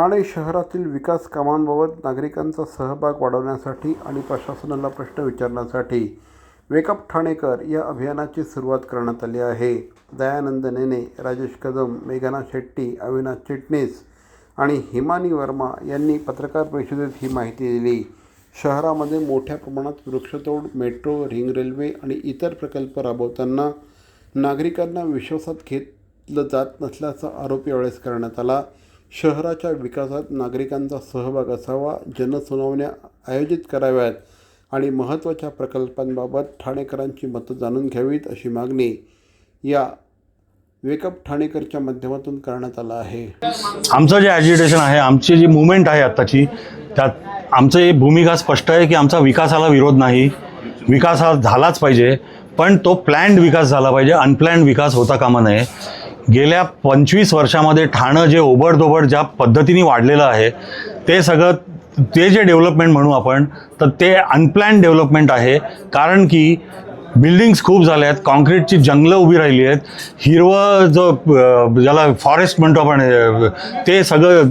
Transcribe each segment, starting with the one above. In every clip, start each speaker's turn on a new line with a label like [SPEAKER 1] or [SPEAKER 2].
[SPEAKER 1] ठाणे शहरातील विकास कामांबाबत नागरिकांचा सहभाग वाढवण्यासाठी आणि प्रशासनाला प्रश्न विचारण्यासाठी वेकअप ठाणेकर या अभियानाची सुरुवात करण्यात आली आहे। दयानंद नेने, राजेश कदम, मेघना शेट्टी, अविनाश चिटणीस आणि हिमानी वर्मा यांनी पत्रकार परिषदेत ही माहिती दिली। शहरामध्ये मोठ्या प्रमाणात वृक्षतोड, मेट्रो, रिंग रेल्वे आणि इतर प्रकल्प राबवताना नागरिकांना विश्वासात घेतलं जात नसल्याचा आरोप यावेळेस करण्यात आला। शहराच्या विकासात नागरिकांचा सहभाग असावा, जनसुनावण्या आयोजित कराव्यात आणि महत्त्वाच्या प्रकल्पांबाबत ठाणेकरांची मतं जाणून घ्यावीत अशी मागणी या वेकअप ठाणेकरच्या माध्यमातून करण्यात आला आहे।
[SPEAKER 2] आमचं जे ॲजिटेशन आहे, आमची जी मूवमेंट आहे आत्ताची, त्यात आमची भूमिका स्पष्ट आहे की आमचा विकासाला विरोध नाही, विकास हा झालाच पाहिजे, पण तो प्लॅन्ड विकास झाला पाहिजे, अनप्लॅन्ड विकास होता कामा नये। गेल्या 25 वर्षामध्ये ठाणं जे ओबडधोबड ज्या पद्धतीने वाढलेलं आहे ते सगळं, ते जे डेव्हलपमेंट म्हणू आपण, तर ते अनप्लॅन्ड डेव्हलपमेंट आहे। कारण की बिल्डिंग्स खूप झाल्या आहेत, कॉन्क्रीटची जंगलं उभी राहिली आहेत, हिरवं जो ज्याला फॉरेस्ट म्हणतो आपण ते सगळं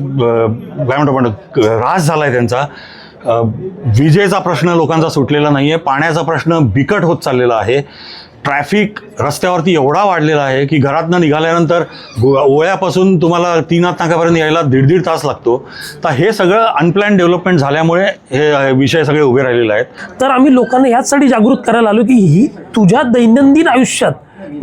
[SPEAKER 2] काय म्हणतो आपण ऱ्हास झाला आहे त्यांचा। विजेचा प्रश्न लोकांचा सुटलेला नाही आहे, पाण्याचा प्रश्न बिकट होत चाललेला आहे, ट्रॅफिक रस्त्यावरती एवढा वाढलेला आहे की घरातनं निघाल्यानंतर ओळ्यापासून तुम्हाला 3 नाक्यापर्यंत यायला 1.5 तास लागतो। तर हे सगळं अनप्लॅन्ड डेव्हलपमेंट झाल्यामुळे हे विषय सगळे उभे राहिलेले आहेत।
[SPEAKER 3] तर आम्ही लोकांना ह्याचसाठी जागृत करायला आलो की ही तुझ्या दैनंदिन आयुष्यात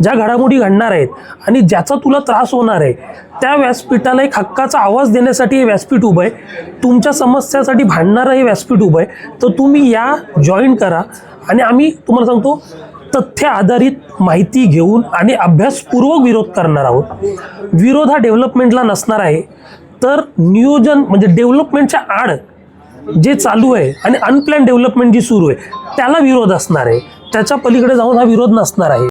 [SPEAKER 3] ज्या घडामोडी घडणार आहेत आणि ज्याचा तुला त्रास होणार आहे त्या व्यासपीठाला एक हक्काचा आवाज देण्यासाठी हे व्यासपीठ उभं आहे। तुमच्या समस्यासाठी भांडणारं हे व्यासपीठ उभं आहे। तर तुम्ही या जॉईन करा आणि आम्ही तुम्हाला सांगतो तथ्य आधारित माहिती घेऊन आणि अभ्यासपूर्वक विरोध करणार आहोत। विरोध हा डेव्हलपमेंटला नसणार आहे, तर नियोजन म्हणजे डेव्हलपमेंटच्या आड जे चालू आहे आणि अनप्लॅन डेव्हलपमेंट जी सुरू आहे त्याला विरोध असणार आहे, त्याच्या पलीकडे जाऊन हा विरोध नसणार आहे।